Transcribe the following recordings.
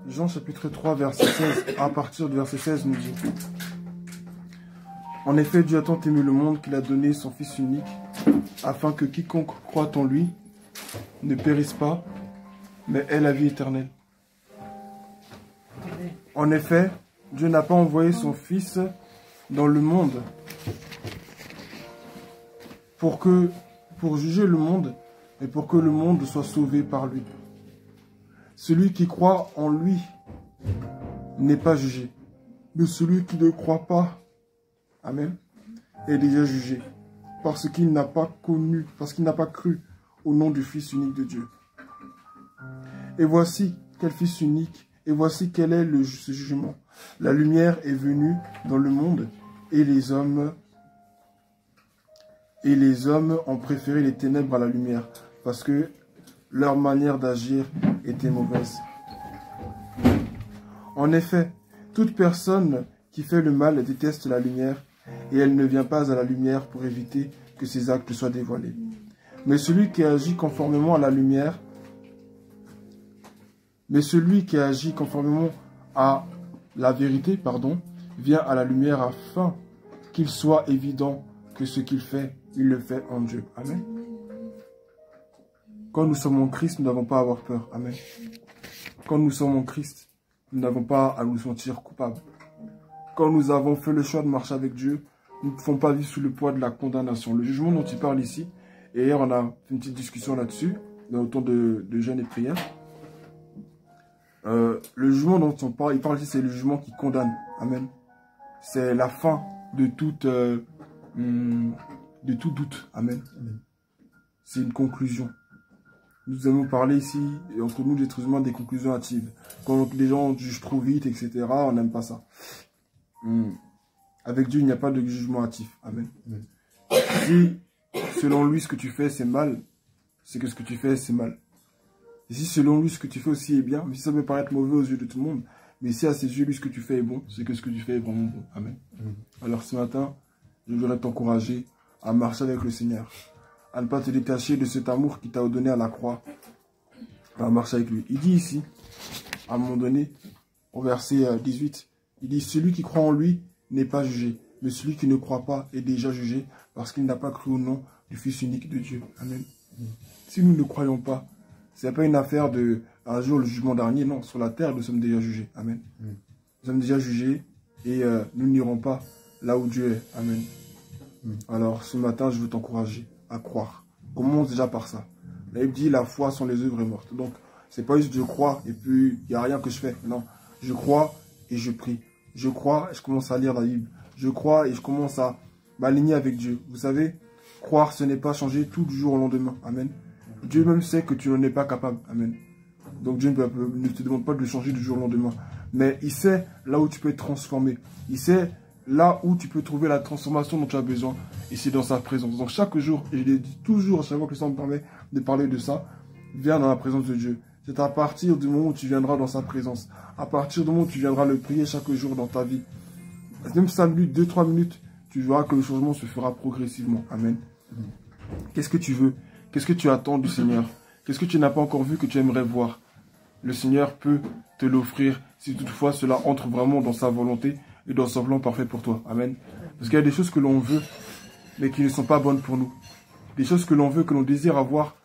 Jean chapitre 3, verset 16, à partir du verset 16 nous dit: En effet, Dieu a tant aimé le monde qu'il a donné son Fils unique, afin que quiconque croit en lui ne périsse pas, mais ait la vie éternelle. En effet, Dieu n'a pas envoyé son Fils dans le monde pour juger le monde, mais pour que le monde soit sauvé par lui. Celui qui croit en lui n'est pas jugé, mais celui qui ne croit pas, amen, est déjà jugé, parce qu'il n'a pas cru au nom du Fils unique de Dieu. Et voici quel Fils unique, et voici quel est ce jugement. La lumière est venue dans le monde, et les hommes ont préféré les ténèbres à la lumière, parce que leur manière d'agir était mauvaise. En effet, toute personne qui fait le mal déteste la lumière, et elle ne vient pas à la lumière pour éviter que ses actes soient dévoilés. Mais celui qui agit conformément à la lumière, à la vérité, vient à la lumière afin qu'il soit évident que ce qu'il fait, il le fait en Dieu. Amen. Quand nous sommes en Christ, nous n'avons pas à avoir peur. Amen. Quand nous sommes en Christ, nous n'avons pas à nous sentir coupables. Quand nous avons fait le choix de marcher avec Dieu, nous ne pouvons pas vivre sous le poids de la condamnation. Le jugement dont il parle ici, et hier on a fait une petite discussion là-dessus, dans le temps de jeûne et de prière. Le jugement dont il parle ici, c'est le jugement qui condamne. Amen. C'est la fin de tout doute. Amen. C'est une conclusion. Nous allons parler ici, entre nous, les êtres humains, des conclusions hâtives. Quand les gens jugent trop vite, etc., on n'aime pas ça. Avec Dieu, il n'y a pas de jugement hâtif. Amen. Si, selon lui, ce que tu fais, c'est mal, c'est que ce que tu fais, c'est mal. Et si, selon lui, ce que tu fais aussi est bien, mais si ça peut paraître mauvais aux yeux de tout le monde, mais si à ses yeux, lui, ce que tu fais est bon, c'est que ce que tu fais est vraiment bon. Amen. Alors, ce matin, je voudrais t'encourager à marcher avec le Seigneur, à ne pas te détacher de cet amour qui t'a donné à la croix, à marcher avec lui. Il dit ici, à un moment donné, au verset 18, il dit: celui qui croit en lui n'est pas jugé, mais celui qui ne croit pas est déjà jugé, parce qu'il n'a pas cru au nom du Fils unique de Dieu. Amen. Si nous ne croyons pas, ce n'est pas une affaire de un jour le jugement dernier, non, sur la terre nous sommes déjà jugés. Amen. Nous sommes déjà jugés et nous n'irons pas là où Dieu est. Amen. Alors ce matin, je veux t'encourager à croire. Commence déjà par ça. La Bible dit: la foi sans les œuvres est morte. Donc, c'est pas juste je crois et puis il n'y a rien que je fais. Non, je crois et je prie. Je crois et je commence à lire la Bible. Je crois et je commence à m'aligner avec Dieu. Vous savez, croire, ce n'est pas changer tout du jour au lendemain. Amen. Dieu même sait que tu n'en es pas capable. Amen. Donc Dieu ne te demande pas de changer du jour au lendemain. Mais il sait là où tu peux être transformé. Il sait là où tu peux trouver la transformation dont tu as besoin. Et c'est dans sa présence. Donc chaque jour, et je l'ai dit toujours, à chaque fois que ça me permet de parler de ça, viens dans la présence de Dieu. C'est à partir du moment où tu viendras dans sa présence. À partir du moment où tu viendras le prier chaque jour dans ta vie. Même 5 minutes, 2-3 minutes, tu verras que le changement se fera progressivement. Amen. Qu'est-ce que tu veux? Qu'est-ce que tu attends du Seigneur? Qu'est-ce que tu n'as pas encore vu que tu aimerais voir? Le Seigneur peut te l'offrir si toutefois cela entre vraiment dans sa volonté et dans son plan parfait pour toi. Amen. Parce qu'il y a des choses que l'on veut, mais qui ne sont pas bonnes pour nous. Des choses que l'on veut, que l'on désire avoir,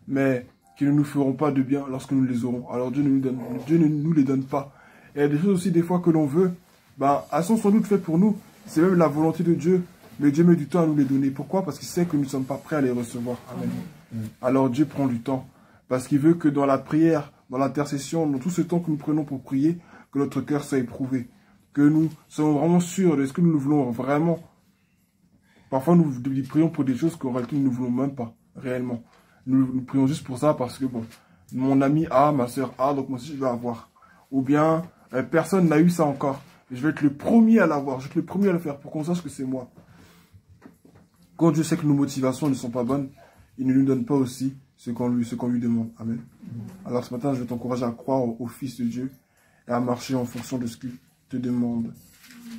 mais qui ne nous feront pas de bien lorsque nous les aurons. Alors Dieu ne nous les donne pas. Et il y a des choses aussi des fois que l'on veut, elles sont sans doute faites pour nous. C'est même la volonté de Dieu, mais Dieu met du temps à nous les donner. Pourquoi? Parce qu'il sait que nous ne sommes pas prêts à les recevoir. Amen. Alors Dieu prend du temps, parce qu'il veut que dans la prière, dans l'intercession, dans tout ce temps que nous prenons pour prier, que notre cœur soit éprouvé. Que nous soyons vraiment sûrs de ce que nous voulons vraiment. Parfois, nous prions pour des choses qu'en réalité, nous ne voulons même pas, réellement. Nous prions juste pour ça parce que, bon, mon ami a, ma soeur a, donc moi aussi, je vais avoir. Ou bien, personne n'a eu ça encore. Je vais être le premier à l'avoir, je vais être le premier à le faire pour qu'on sache que c'est moi. Quand Dieu sait que nos motivations ne sont pas bonnes, il ne nous donne pas aussi ce qu'on lui demande. Amen. Alors ce matin, je vais t'encourager à croire au Fils de Dieu et à marcher en fonction de ce qu'il te demande.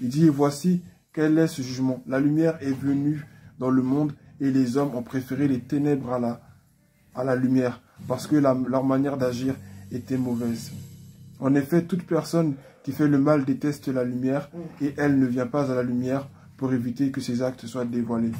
Il dit: et voici quel est ce jugement. La lumière est venue dans le monde et les hommes ont préféré les ténèbres à la lumière parce que leur manière d'agir était mauvaise. En effet, toute personne qui fait le mal déteste la lumière et elle ne vient pas à la lumière pour éviter que ses actes soient dévoilés.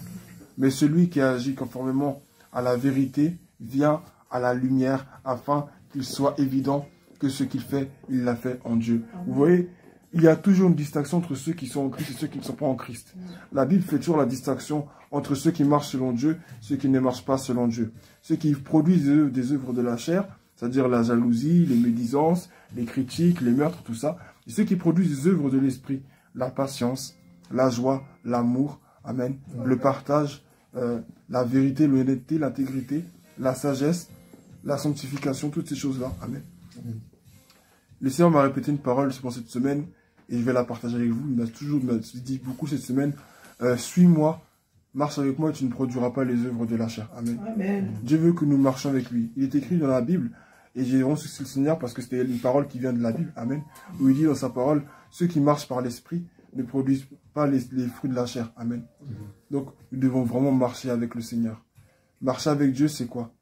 Mais celui qui agit conformément à la vérité vient à la lumière afin qu'il soit évident que ce qu'il fait, il l'a fait en Dieu. Vous voyez, il y a toujours une distinction entre ceux qui sont en Christ et ceux qui ne sont pas en Christ. La Bible fait toujours la distinction entre ceux qui marchent selon Dieu et ceux qui ne marchent pas selon Dieu. Ceux qui produisent des œuvres de la chair, c'est-à-dire la jalousie, les médisances, les critiques, les meurtres, tout ça. Et ceux qui produisent des œuvres de l'esprit, la patience, la joie, l'amour, amen, le partage, la vérité, l'honnêteté, l'intégrité, la sagesse, la sanctification, toutes ces choses-là, amen. Le Seigneur m'a répété une parole pour cette semaine et je vais la partager avec vous. Il m'a dit beaucoup cette semaine, suis-moi, marche avec moi et tu ne produiras pas les œuvres de la chair. Amen. Amen. Dieu veut que nous marchions avec lui. Il est écrit dans la Bible, et j'ai reçu le Seigneur parce que c'était une parole qui vient de la Bible. Amen. Où il dit dans sa parole, ceux qui marchent par l'esprit ne produisent pas les fruits de la chair. Amen. Donc, nous devons vraiment marcher avec le Seigneur. Marcher avec Dieu, c'est quoi?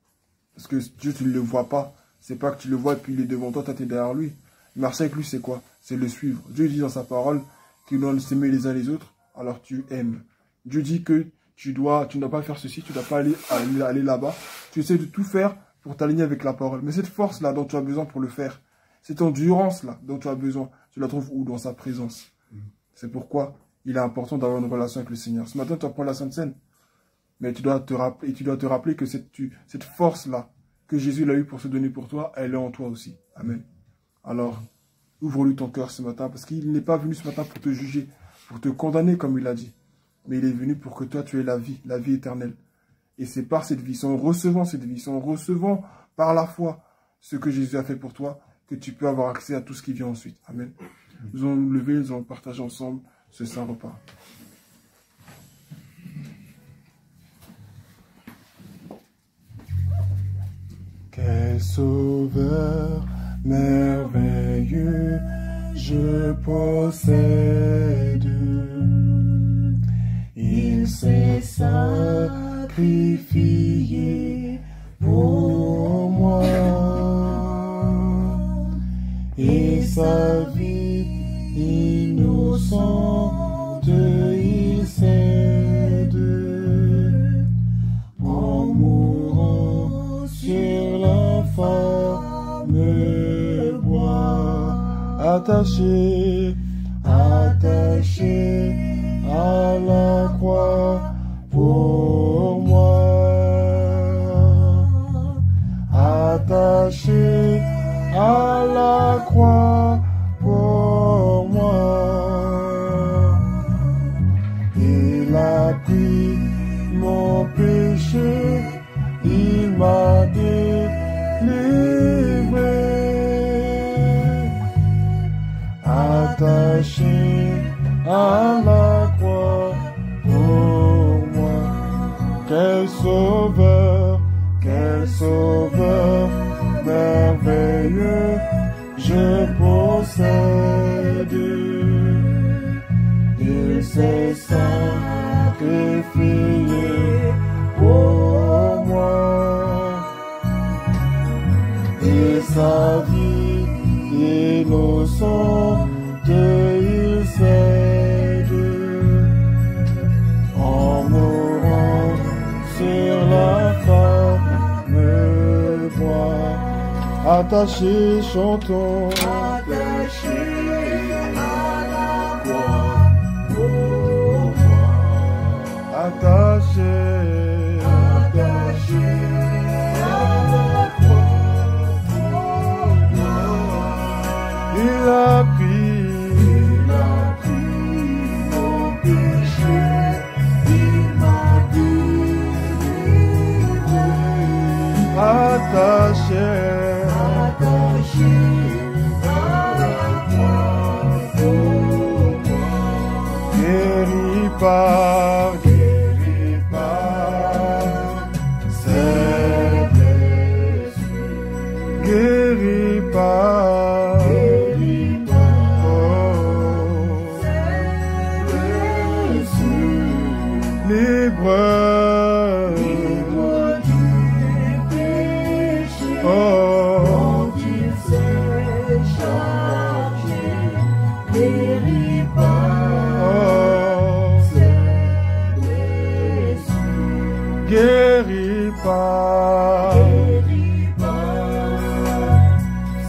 Parce que Dieu, tu ne le vois pas. C'est pas que tu le vois et puis il est devant toi, tu es derrière lui. Marcher avec lui, c'est quoi? C'est le suivre. Dieu dit dans sa parole qu'il doit s'aimer les uns les autres, alors tu aimes. Dieu dit que tu ne dois pas faire ceci, tu ne dois pas aller là-bas. Tu essaies de tout faire pour t'aligner avec la parole. Mais cette force-là dont tu as besoin pour le faire, cette endurance-là dont tu as besoin, tu la trouves où? Dans sa présence. C'est pourquoi il est important d'avoir une relation avec le Seigneur. Ce matin, tu apprends la Sainte Seine. Mais tu dois te rappeler que cette force-là, que Jésus l'a eu pour se donner pour toi, elle est en toi aussi. Amen. Alors, ouvre-lui ton cœur ce matin, parce qu'il n'est pas venu ce matin pour te juger, pour te condamner comme il a dit. Mais il est venu pour que toi, tu aies la vie éternelle. Et c'est par cette vie, c'est en recevant cette vie, c'est en recevant par la foi ce que Jésus a fait pour toi, que tu peux avoir accès à tout ce qui vient ensuite. Amen. Nous allons nous lever, nous allons partager ensemble ce saint repas. Quel sauveur merveilleux je possède. Il s'est sacrifié pour moi et sa vie innocente il cède en mourant sur l'infâme bois, attaché à la croix pour moi, attaché à la croix pour moi. Il a pris mon péché, il m'a délivré, attaché à la croix pour moi. Quel sauveur merveilleux je possède. Il s'est sacrifié pour moi et sa vie innocente il cède en mourant sur l'infâme bois. Attaché, chantons, attaché à la croix pour moi, attaché à la croix pour moi. Il a pris mon péché, il m'a délivré, attaché à la croix pour moi. Guéri par guéris par ses blessures. Guéris par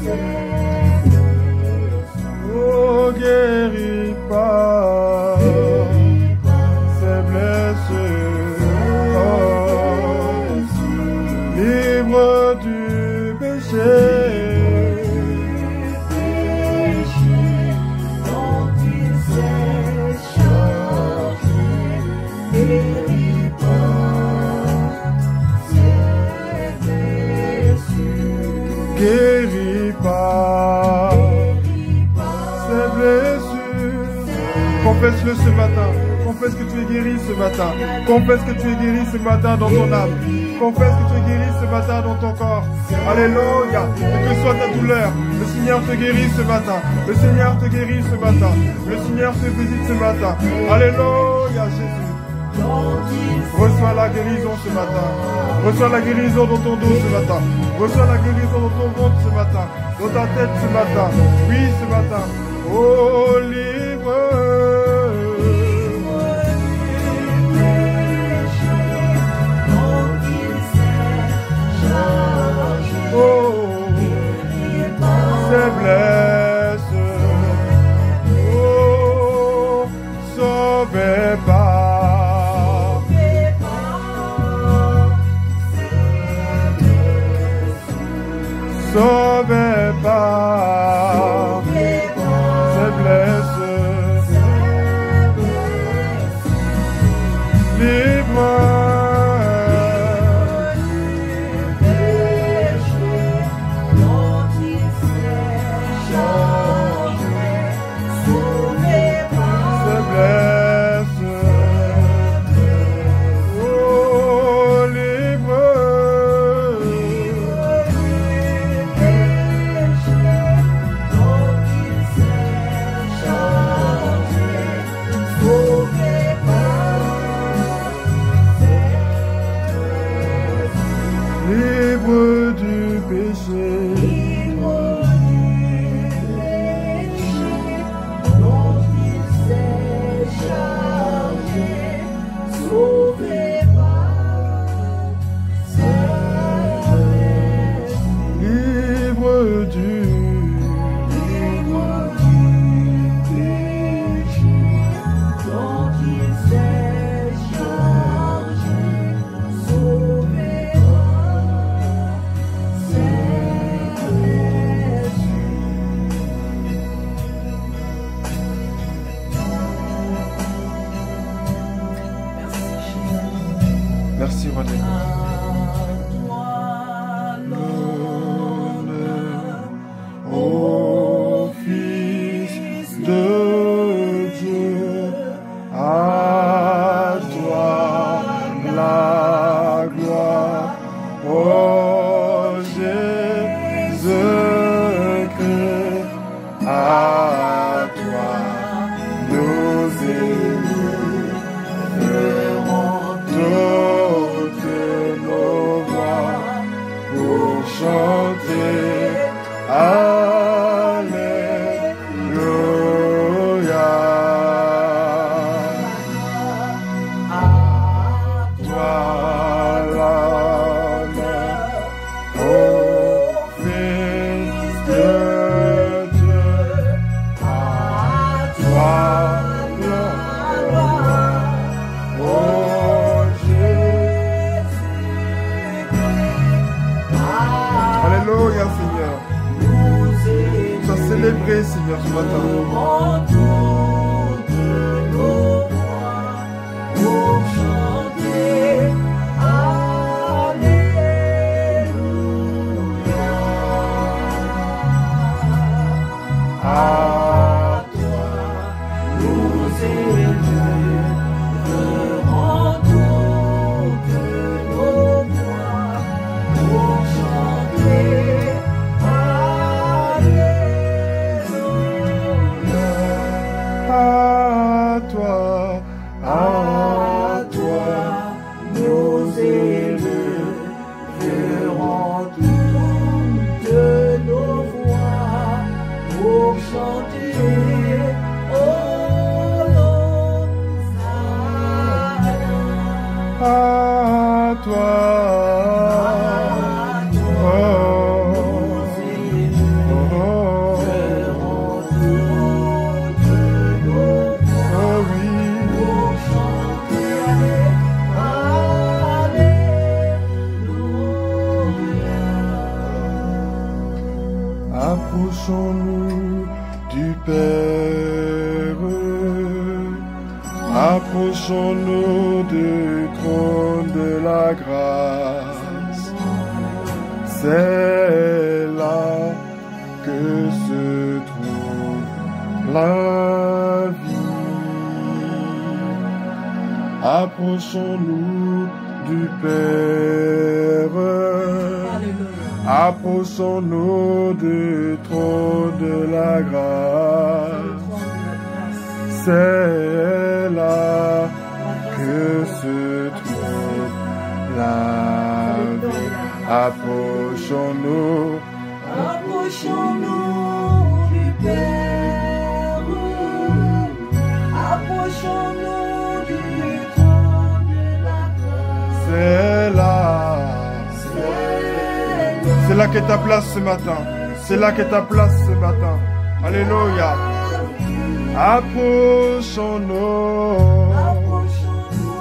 ses blessures. Oh, guéris par ses blessures. Oh, libre du péché. Guéris par ses blessures. Confesse-le ce matin. Confesse que tu es guéri ce matin. Confesse que tu es guéri ce matin dans ton âme. Confesse que tu es guéri ce matin dans ton corps. Alléluia. Quelle que soit ta douleur, le Seigneur te guérit ce matin. Le Seigneur te guérit ce matin. Le Seigneur te visite ce matin. Alléluia, Jésus. Reçois la guérison ce matin. Reçois la guérison dans ton dos ce matin. Reçois la guérison dans ton ventre ce matin. Dans ta tête ce matin. Oui, ce matin. Oh, libre. Oh, faiblesse. Oh, sauvez pas. Sauvez par ses blessures, libre dont il s'est chargé, sauvé par ses blessures, oh, libre. Libre du péché, dont il s'est chargé, sauvé par ses blessures. libre du péché, dont il s'est chargé, sauvé par ses blessures. Merci, Roi des Rois. À toi l'honneur, Ô Fils de Dieu, à toi la gloire, ô Jésus-Christ, à toi nous élèverons toutes nos voix pour chanter. Alléluia. à Toi l'honneur, ô Fils de Dieu, à toi la gloire, ô Jésus. Alléluia, Seigneur. Sois célébré, Seigneur, ce matin. À toi nous élèverons toutes nos voix pour chanter Alléluia. À toi nous élèverons toutes nos voix pour chanter, à toi. Approchons-nous du Père, approchons-nous du trône de la grâce. C'est là que se trouve la vie. Approchons-nous du Père. Approchons-nous du trône de la grâce. C'est là que se trouve la vie. Approchons-nous. Approchons-nous du Père. Approchons-nous du trône de la grâce. C'est là. C'est là qu'est ta place ce matin. C'est là qu'est ta place ce matin. Alléluia. Approchons-nous. Approchons-nous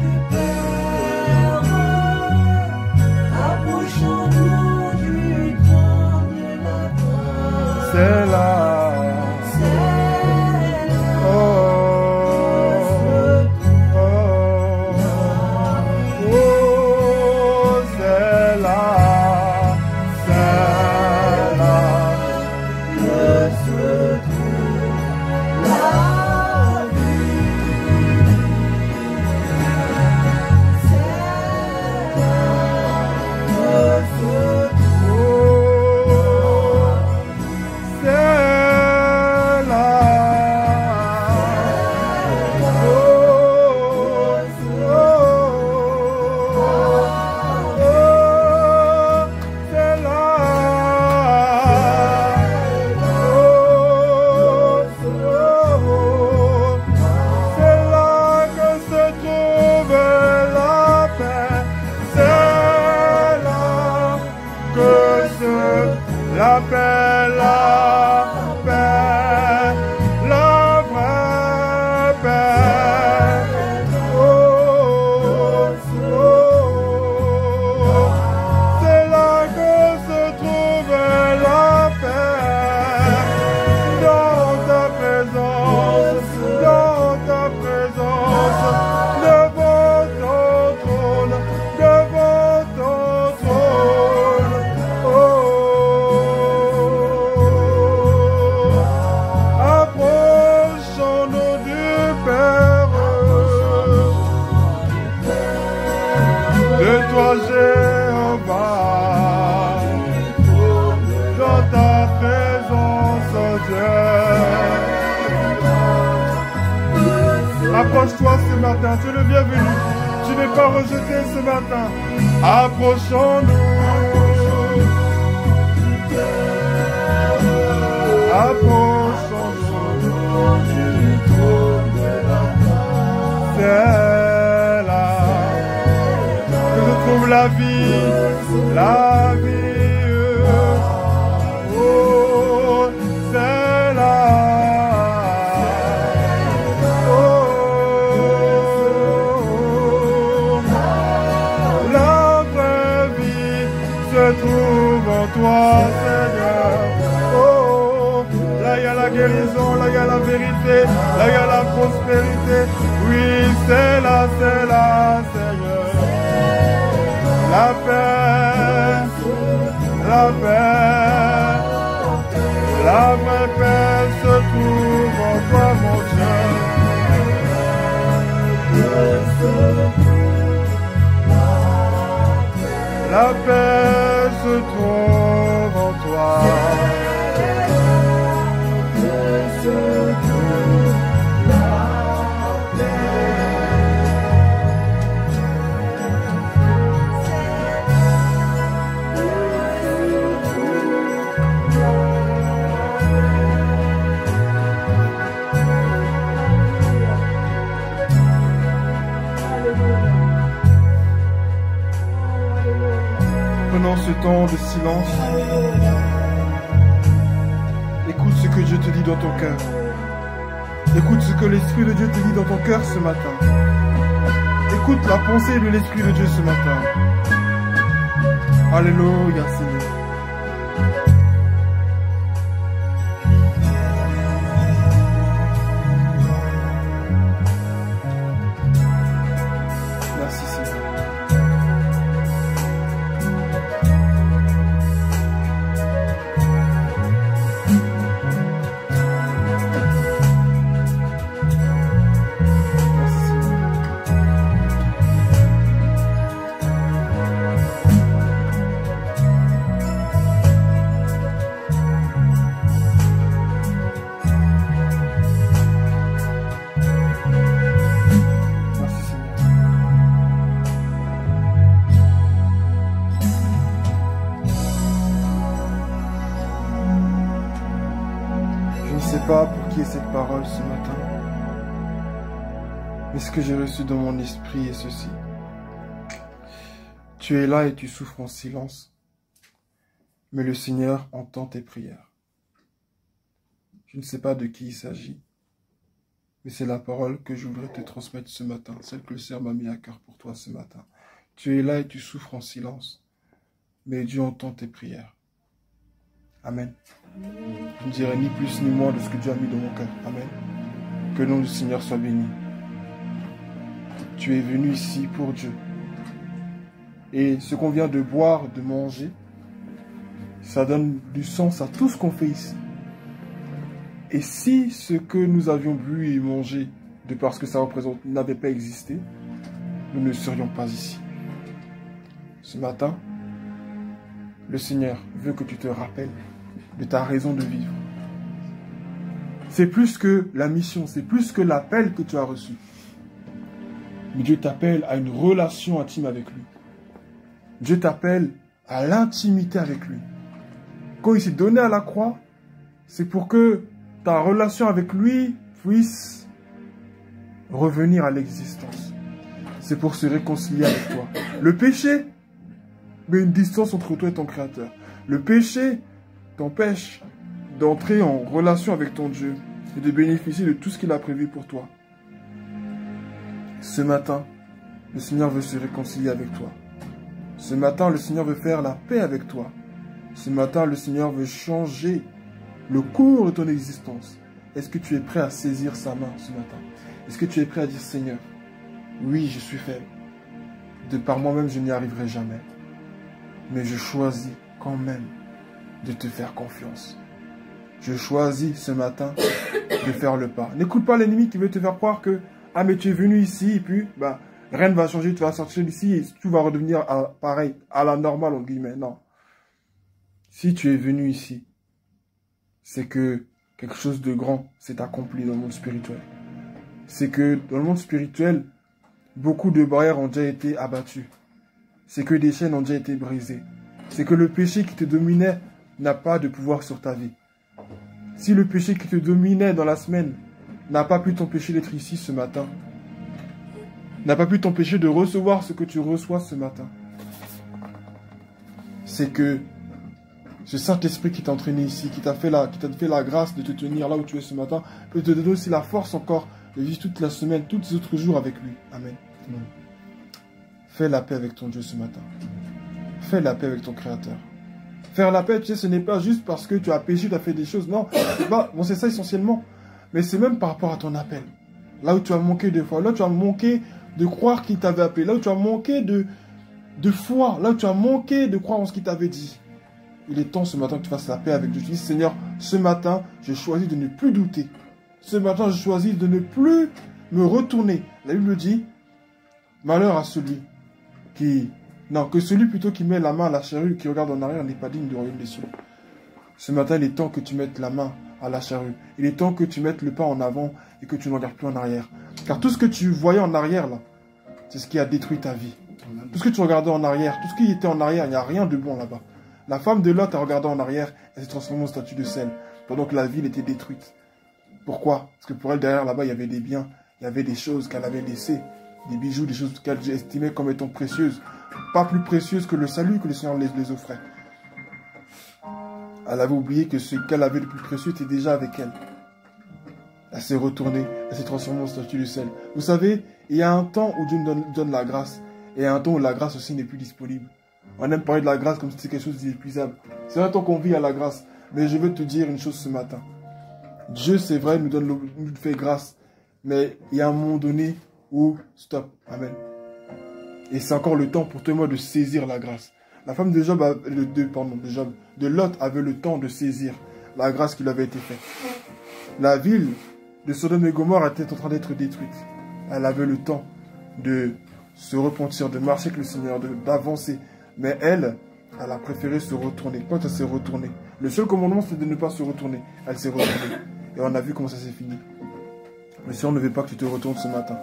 du Père. Approchons-nous du trône de la grâce. C'est là. La paix, la vraie paix. Oh, c'est là que se trouve la paix. Dans ta présence, devant ton trône, devant ton trône. Jéhovah, dans ta présence, Dieu. Approche-toi ce matin, tu es le bienvenu. Tu n'es pas rejeté ce matin. Approchons-nous. Approchons-nous du trône de la grâce. C'est là que je trouve la vie, la vie. Oh, c'est là. Oh, la vraie vie se trouve en toi, Seigneur. Oh, là il y a la guérison, là il y a la vérité, là il y a la prospérité. Oui, c'est là, Seigneur. La paix, la paix, la vraie paix se trouve en toi, mon Dieu. La paix se trouve en toi. temps de silence, écoute ce que Dieu te dit dans ton cœur. Écoute ce que l'Esprit de Dieu te dit dans ton cœur ce matin. Écoute la pensée de l'Esprit de Dieu ce matin. Alléluia, Seigneur. Merci, Seigneur. Je ne sais pas pour qui est cette parole ce matin, mais ce que j'ai reçu dans mon esprit est ceci. Tu es là et tu souffres en silence, mais le Seigneur entend tes prières. Je ne sais pas de qui il s'agit, mais c'est la parole que je voudrais te transmettre ce matin, celle que le Seigneur m'a mis à cœur pour toi ce matin. Tu es là et tu souffres en silence, mais Dieu entend tes prières. Amen. Je ne dirai ni plus ni moins de ce que Dieu a mis dans mon cœur. Amen. Que le nom du Seigneur soit béni. Tu es venu ici pour Dieu. Et ce qu'on vient de boire, de manger, ça donne du sens à tout ce qu'on fait ici. Et si ce que nous avions bu et mangé, de parce que ça représente, n'avait pas existé, nous ne serions pas ici. Ce matin, le Seigneur veut que tu te rappelles de ta raison de vivre. C'est plus que la mission, c'est plus que l'appel que tu as reçu. Mais Dieu t'appelle à une relation intime avec lui. Dieu t'appelle à l'intimité avec lui. Quand il s'est donné à la croix, c'est pour que ta relation avec lui puisse revenir à l'existence. C'est pour se réconcilier avec toi. Le péché met une distance entre toi et ton Créateur. Le péché t'empêche d'entrer en relation avec ton Dieu et de bénéficier de tout ce qu'il a prévu pour toi. Ce matin, le Seigneur veut se réconcilier avec toi. Ce matin, le Seigneur veut faire la paix avec toi. Ce matin, le Seigneur veut changer le cours de ton existence. Est-ce que tu es prêt à saisir sa main ce matin? Est-ce que tu es prêt à dire, Seigneur, oui, je suis faible. De par moi-même, je n'y arriverai jamais. Mais je choisis quand même de te faire confiance. Je choisis ce matin de faire le pas. N'écoute pas l'ennemi qui veut te faire croire que ah mais tu es venu ici et puis bah rien ne va changer, tu vas sortir d'ici et tout va redevenir pareil, à la normale en guillemets. Non. Si tu es venu ici, c'est que quelque chose de grand s'est accompli dans le monde spirituel. C'est que dans le monde spirituel, beaucoup de barrières ont déjà été abattues. C'est que des chaînes ont déjà été brisées. C'est que le péché qui te dominait n'a pas de pouvoir sur ta vie. Si le péché qui te dominait dans la semaine n'a pas pu t'empêcher d'être ici ce matin, n'a pas pu t'empêcher de recevoir ce que tu reçois ce matin, c'est que ce Saint-Esprit qui t'a entraîné ici, qui t'a fait la grâce de te tenir là où tu es ce matin, peut te donner aussi la force encore de vivre toute la semaine, tous les autres jours avec lui. Amen. Amen. Fais la paix avec ton Dieu ce matin. Fais la paix avec ton Créateur. Faire la paix, tu sais, ce n'est pas juste parce que tu as péché, tu as fait des choses. Non, c'est ça essentiellement. Mais c'est même par rapport à ton appel. Là où tu as manqué de foi, là où tu as manqué de croire qu'il t'avait appelé, là où tu as manqué de foi, là où tu as manqué de croire en ce qu'il t'avait dit. Il est temps ce matin que tu fasses la paix avec Dieu. Tu dis, Seigneur, ce matin, je choisis de ne plus douter. Ce matin, je choisis de ne plus me retourner. La Bible dit, malheur à celui qui... Non, que celui plutôt qui met la main à la charrue, qui regarde en arrière, n'est pas digne du royaume des cieux. Ce matin, il est temps que tu mettes la main à la charrue. Il est temps que tu mettes le pas en avant et que tu ne regardes plus en arrière. Car tout ce que tu voyais en arrière, là, c'est ce qui a détruit ta vie. Tout ce que tu regardais en arrière, tout ce qui était en arrière, il n'y a rien de bon là-bas. La femme de Lot a regardé en arrière, elle s'est transformée en statue de sel, pendant que la ville était détruite. Pourquoi? Parce que pour elle, derrière là-bas, il y avait des biens, il y avait des choses qu'elle avait laissées, des bijoux, des choses qu'elle estimait comme étant précieuses. Pas plus précieuses que le salut que le Seigneur les offrait. Elle avait oublié que ce qu'elle avait de plus précieux était déjà avec elle. Elle s'est retournée, elle s'est transformée en statue de sel. Vous savez, il y a un temps où Dieu nous donne la grâce, et il y a un temps où la grâce aussi n'est plus disponible. On aime parler de la grâce comme si c'était quelque chose d'inépuisable. C'est un temps qu'on vit à la grâce, mais je veux te dire une chose ce matin. Dieu, c'est vrai, nous fait grâce, mais il y a un moment donné où, stop, amen. Et c'est encore le temps pour toi et moi de saisir la grâce. La femme de Lot avait le temps de saisir la grâce qui lui avait été faite. La ville de Sodome et Gomorrhe était en train d'être détruite. Elle avait le temps de se repentir, de marcher avec le Seigneur, d'avancer. Mais elle a préféré se retourner. Quand elle s'est retournée, le seul commandement c'était de ne pas se retourner. Elle s'est retournée. Et on a vu comment ça s'est fini. Le Seigneur ne veut pas que tu te retournes ce matin.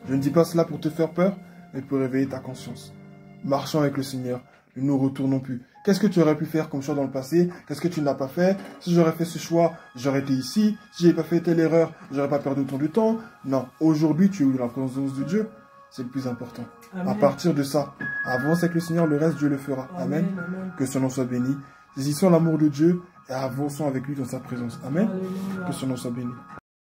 Je ne dis pas cela pour te faire peur, mais pour réveiller ta conscience. Marchons avec le Seigneur. Ne nous retournons plus. Qu'est-ce que tu aurais pu faire comme choix dans le passé? Qu'est-ce que tu n'as pas fait? Si j'aurais fait ce choix, j'aurais été ici. Si j'avais pas fait telle erreur, j'aurais pas perdu autant de temps. Non, aujourd'hui, tu es dans la présence de Dieu. C'est le plus important. Amen. À partir de ça, avance avec le Seigneur, le reste, Dieu le fera. Amen. Amen. Que son nom soit béni. Saisissons l'amour de Dieu et avançons avec lui dans sa présence. Amen. Alléluia. Que son nom soit béni.